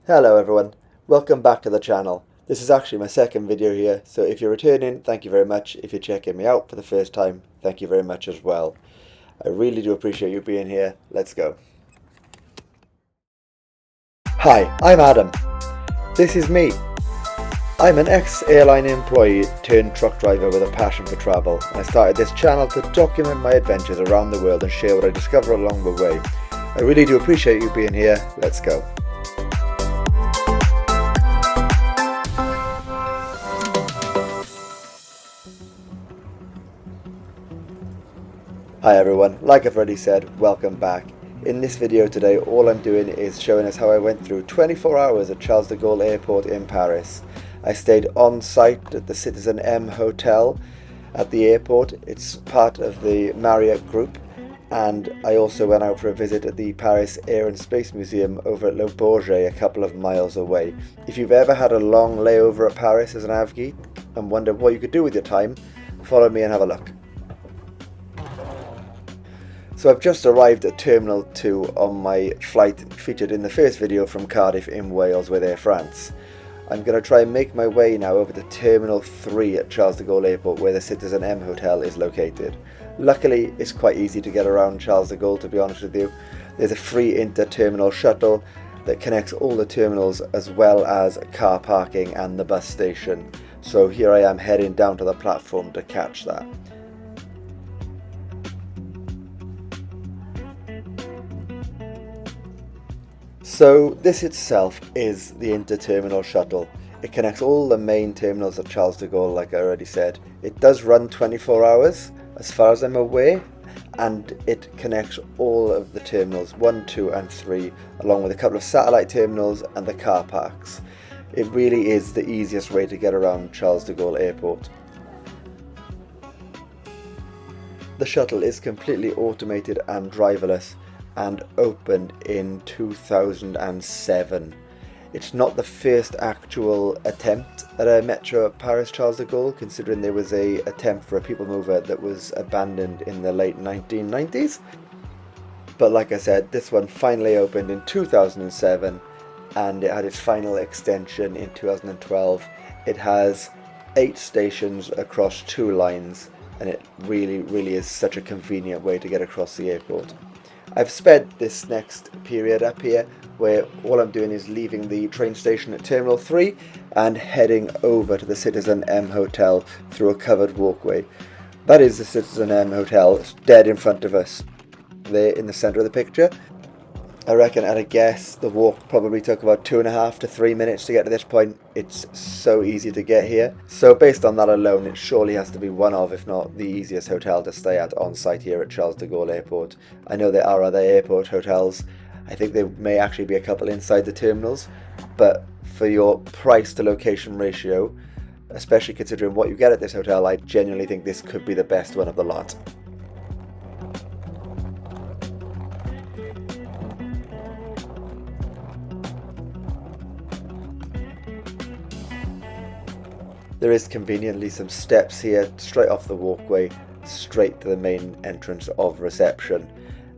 Hello everyone, welcome back to the channel. This is actually my second video here, so if you're returning, thank you very much. If you're checking me out for the first time, thank you very much as well. I really do appreciate you being here. Let's go. Hi, I'm Adam. This is me. I'm an ex-airline employee turned truck driver with a passion for travel, and I started this channel to document my adventures around the world and share what I discover along the way. I really do appreciate you being here. Let's go. Hi everyone, like I've already said, welcome back. In this video today, all I'm doing is showing us how I went through 24 hours at Charles-de-Gaulle airport in Paris. I stayed on site at the Citizen M hotel at the airport. It's part of the Marriott group, and I also went out for a visit at the Paris Air and Space Museum over at Le Bourget, a couple of miles away. If you've ever had a long layover at Paris as an avgeek and wonder what you could do with your time, follow me and have a look. So I've just arrived at Terminal 2 on my flight featured in the first video from Cardiff in Wales with Air France. I'm going to try and make my way now over to Terminal 3 at Charles-de-Gaulle Airport where the Citizen M hotel is located. Luckily, it's quite easy to get around Charles-de-Gaulle, to be honest with you. There's a free inter-terminal shuttle that connects all the terminals as well as car parking and the bus station. So here I am heading down to the platform to catch that. So this itself is the inter-terminal shuttle. It connects all the main terminals at Charles-de-Gaulle, like I already said. It does run 24 hours, as far as I'm aware, and it connects all of the terminals, 1, 2 and 3, along with a couple of satellite terminals and the car parks. It really is the easiest way to get around Charles-de-Gaulle Airport. The shuttle is completely automated and driverless, and opened in 2007. It's not the first actual attempt at a metro at Paris Charles-de-Gaulle, considering there was an attempt for a people mover that was abandoned in the late 1990s. But like I said, this one finally opened in 2007 and it had its final extension in 2012. It has 8 stations across 2 lines, and it really is such a convenient way to get across the airport. I've sped this next period up here where all I'm doing is leaving the train station at Terminal 3 and heading over to the Citizen M hotel through a covered walkway. That is the Citizen M hotel. It's dead in front of us there in the centre of the picture. I reckon at a guess the walk probably took about 2.5 to 3 minutes to get to this point. It's so easy to get here. So based on that alone, it surely has to be one of, if not the easiest hotel to stay at on site here at Charles-de-Gaulle Airport. I know there are other airport hotels. I think there may actually be a couple inside the terminals, but for your price to location ratio, especially considering what you get at this hotel, I genuinely think this could be the best one of the lot. There is conveniently some steps here straight off the walkway, straight to the main entrance of reception.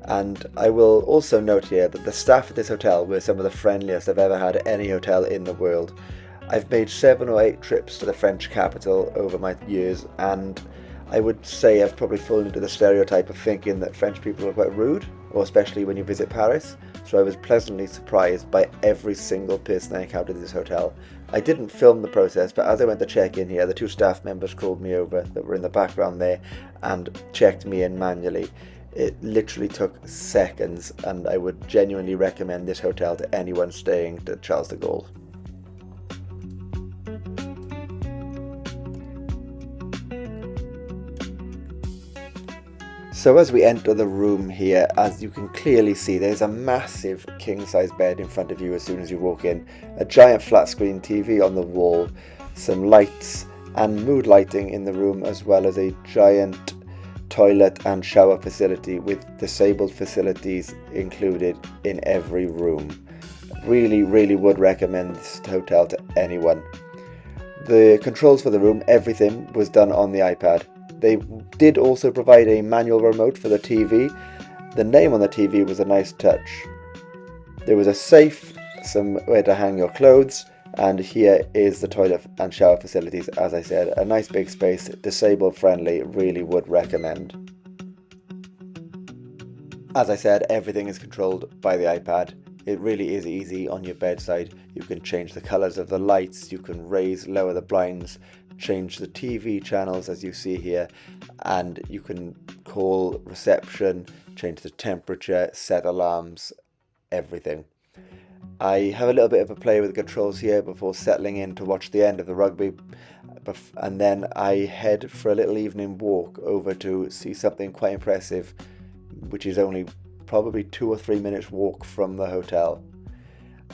And I will also note here that the staff at this hotel were some of the friendliest I've ever had at any hotel in the world. I've made 7 or 8 trips to the French capital over my years, and I would say I've probably fallen into the stereotype of thinking that French people are quite rude, or especially when you visit Paris. So I was pleasantly surprised by every single person I encountered at this hotel. I didn't film the process, but as I went to check in here, the 2 staff members called me over that were in the background there and checked me in manually. It literally took seconds, and I would genuinely recommend this hotel to anyone staying at Charles-de-Gaulle. So as we enter the room here, as you can clearly see, there's a massive king-size bed in front of you as soon as you walk in, a giant flat-screen TV on the wall, some lights and mood lighting in the room, as well as a giant toilet and shower facility with disabled facilities included in every room. Really would recommend this hotel to anyone. The controls for the room, everything was done on the iPad. They did also provide a manual remote for the TV. The name on the TV was a nice touch. There was a safe somewhere to hang your clothes, and here is the toilet and shower facilities. As I said, a nice big space, disabled friendly, really would recommend. As I said, everything is controlled by the iPad. It really is easy on your bedside. You can change the colours of the lights, you can raise, lower the blinds, change the TV channels as you see here, and you can call reception, change the temperature, set alarms, everything. I have a little bit of a play with the controls here before settling in to watch the end of the rugby, and then I head for a little evening walk over to see something quite impressive, which is only probably 2 or 3 minutes walk from the hotel.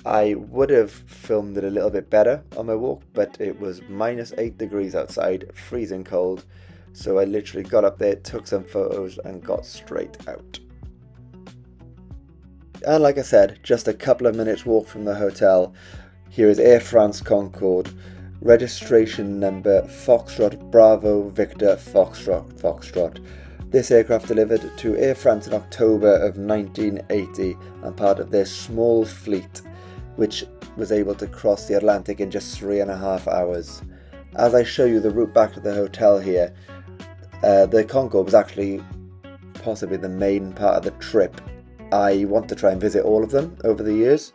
I would have filmed it a little bit better on my walk, but it was -8 degrees outside, freezing cold, so I literally got up there, took some photos and got straight out. And like I said, just a couple of minutes walk from the hotel, here is Air France Concorde, registration number Foxtrot Bravo Victor Foxtrot. This aircraft delivered to Air France in October of 1980 and part of their small fleet, which was able to cross the Atlantic in just 3.5 hours. As I show you the route back to the hotel here, the Concorde was actually possibly the main part of the trip. I want to try and visit all of them over the years.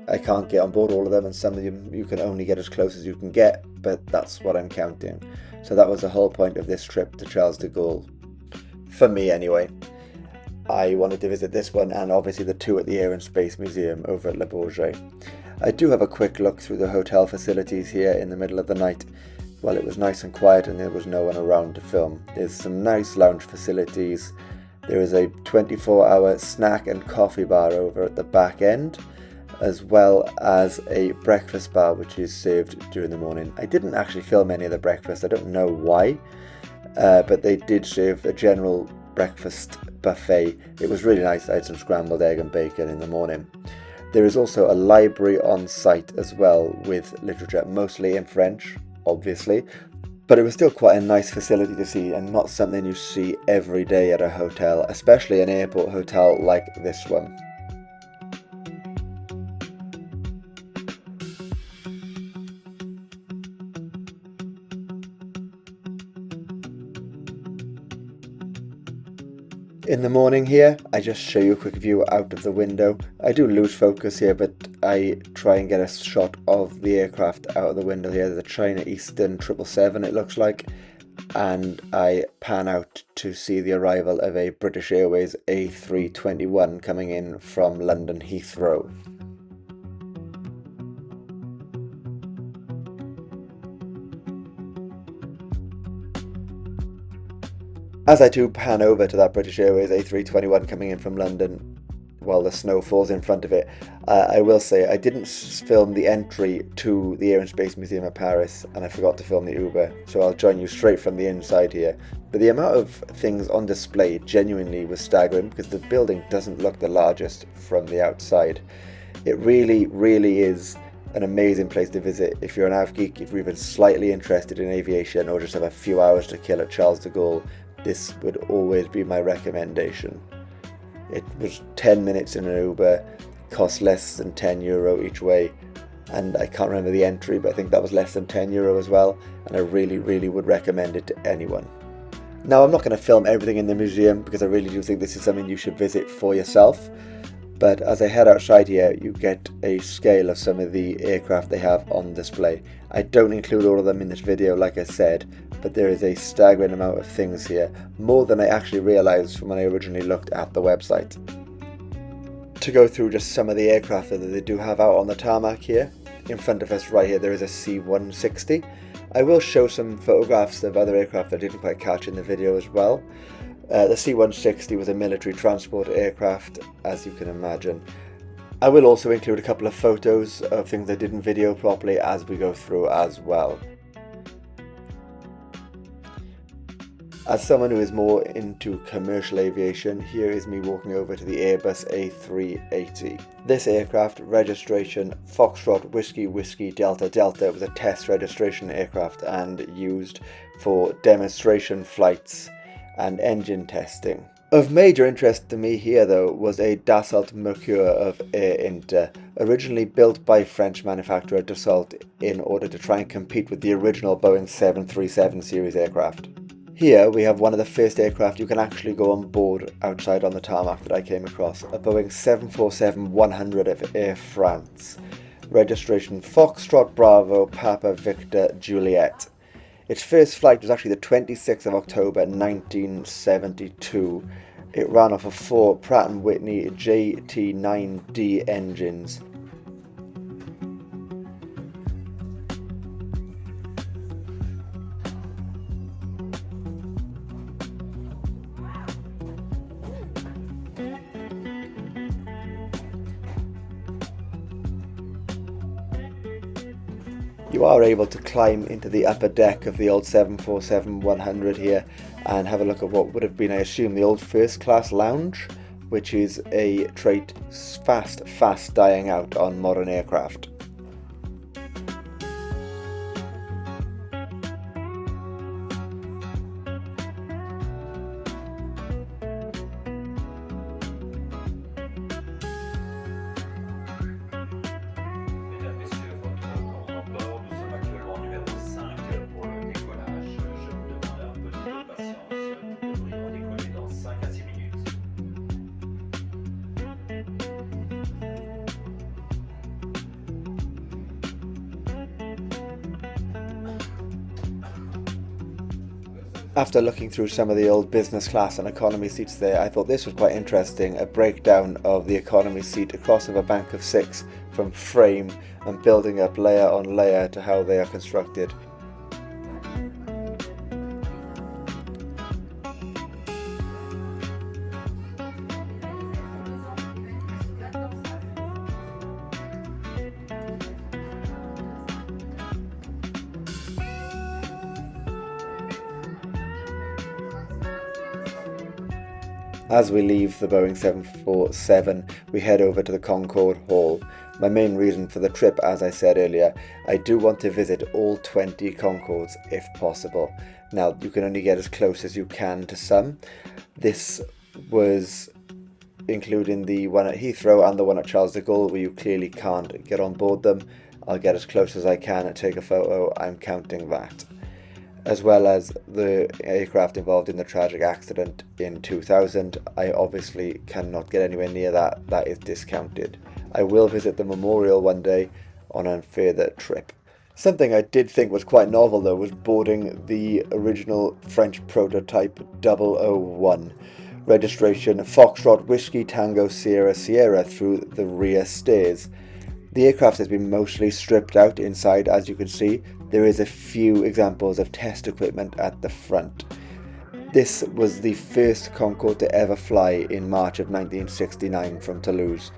I can't get on board all of them, and some of them you can only get as close as you can get, but that's what I'm counting. So that was the whole point of this trip to Charles-de-Gaulle. For me anyway. I wanted to visit this one and obviously the two at the Air and Space Museum over at Le Bourget. I do have a quick look through the hotel facilities here in the middle of the night. While it was nice and quiet and there was no one around to film. There's some nice lounge facilities. There is a 24-hour snack and coffee bar over at the back end, as well as a breakfast bar which is served during the morning. I didn't actually film any of the breakfast, I don't know why, but they did serve a general breakfast buffet. It was really nice. I had some scrambled egg and bacon in the morning. There is also a library on site as well with literature, mostly in French, obviously, but it was still quite a nice facility to see and not something you see every day at a hotel, especially an airport hotel like this one. In the morning here, I just show you a quick view out of the window. I do lose focus here, but I try and get a shot of the aircraft out of the window here, the China Eastern 777 it looks like, and I pan out to see the arrival of a British Airways A321 coming in from London Heathrow. As I do pan over to that British Airways A321 coming in from London while the snow falls in front of it, I will say I didn't film the entry to the Air and Space Museum of Paris, and I forgot to film the Uber, so I'll join you straight from the inside here. But the amount of things on display genuinely was staggering because the building doesn't look the largest from the outside. It really, really is an amazing place to visit if you're an av geek, if you're even slightly interested in aviation or just have a few hours to kill at Charles-de-Gaulle. This would always be my recommendation. It was 10 minutes in an Uber, cost less than €10 each way, and I can't remember the entry, but I think that was less than €10 as well, and I really, really would recommend it to anyone. Now, I'm not going to film everything in the museum because I really do think this is something you should visit for yourself, but as I head outside here, you get a scale of some of the aircraft they have on display. I don't include all of them in this video, like I said, but there is a staggering amount of things here, more than I actually realised from when I originally looked at the website. To go through just some of the aircraft that they do have out on the tarmac here, in front of us right here there is a C-160. I will show some photographs of other aircraft I didn't quite catch in the video as well. The C-160 was a military transport aircraft, as you can imagine. I will also include a couple of photos of things I didn't video properly as we go through as well. As someone who is more into commercial aviation, here is me walking over to the Airbus A380. This aircraft, registration Foxtrot Whiskey Whiskey Delta Delta, was a test registration aircraft and used for demonstration flights and engine testing. Of major interest to me here, though, was a Dassault Mercure of Air Inter, originally built by French manufacturer Dassault in order to try and compete with the original Boeing 737 series aircraft. Here we have one of the first aircraft you can actually go on board outside on the tarmac that I came across, a Boeing 747-100 of Air France, registration Foxtrot Bravo Papa Victor Juliet. Its first flight was actually the 26th of October 1972. It ran off of 4 Pratt & Whitney JT9D engines. You are able to climb into the upper deck of the old 747-100 here and have a look at what would have been, I assume, the old first class lounge, which is a trait fast dying out on modern aircraft. After looking through some of the old business class and economy seats there, I thought this was quite interesting, a breakdown of the economy seat across of a bank of 6 from frame and building up layer on layer to how they are constructed. As we leave the Boeing 747, we head over to the Concorde Hall. My main reason for the trip, as I said earlier, I do want to visit all 20 Concordes if possible. Now, you can only get as close as you can to some. This was including the one at Heathrow and the one at Charles-de-Gaulle, where you clearly can't get on board them. I'll get as close as I can and take a photo, I'm counting that. As well as the aircraft involved in the tragic accident in 2000, I obviously cannot get anywhere near that. That is discounted. I will visit the memorial one day on a further trip. Something I did think was quite novel, though, was boarding the original French prototype 001, registration Foxtrot Whiskey Tango Sierra Sierra, through the rear stairs. The aircraft has been mostly stripped out inside, as you can see. There is a few examples of test equipment at the front. This was the first Concorde to ever fly in March of 1969 from Toulouse.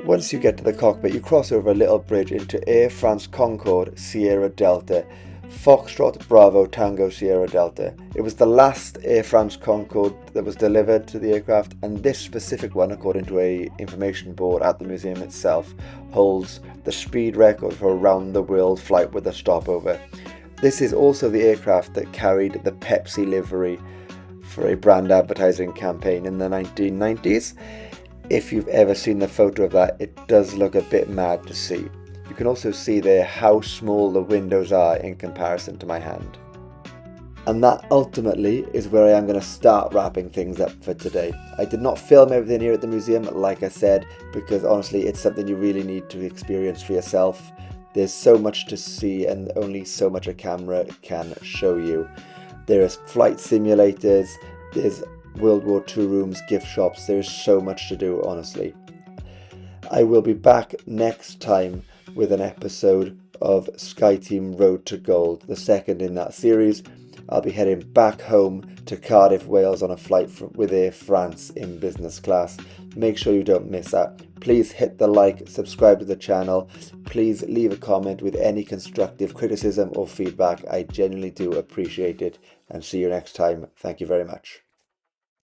Once you get to the cockpit, you cross over a little bridge into Air France Concorde Sierra Delta, Foxtrot Bravo Tango Sierra Delta. It was the last Air France Concorde that was delivered to the aircraft, and this specific one, according to a information board at the museum itself, holds the speed record for a round-the-world flight with a stopover. This is also the aircraft that carried the Pepsi livery for a brand advertising campaign in the 1990s. If you've ever seen the photo of that, it does look a bit mad to see. You can also see there how small the windows are in comparison to my hand. And that ultimately is where I am going to start wrapping things up for today. I did not film everything here at the museum, like I said, because honestly it's something you really need to experience for yourself. There's so much to see and only so much a camera can show you. There is flight simulators, there's World War II rooms, gift shops. There's so much to do, honestly. I will be back next time with an episode of SkyTeam Road to Gold, the second in that series. I'll be heading back home to Cardiff, Wales on a flight with Air France in business class. Make sure you don't miss that. Please hit the like, subscribe to the channel. Please leave a comment with any constructive criticism or feedback. I genuinely do appreciate it, and see you next time. Thank you very much.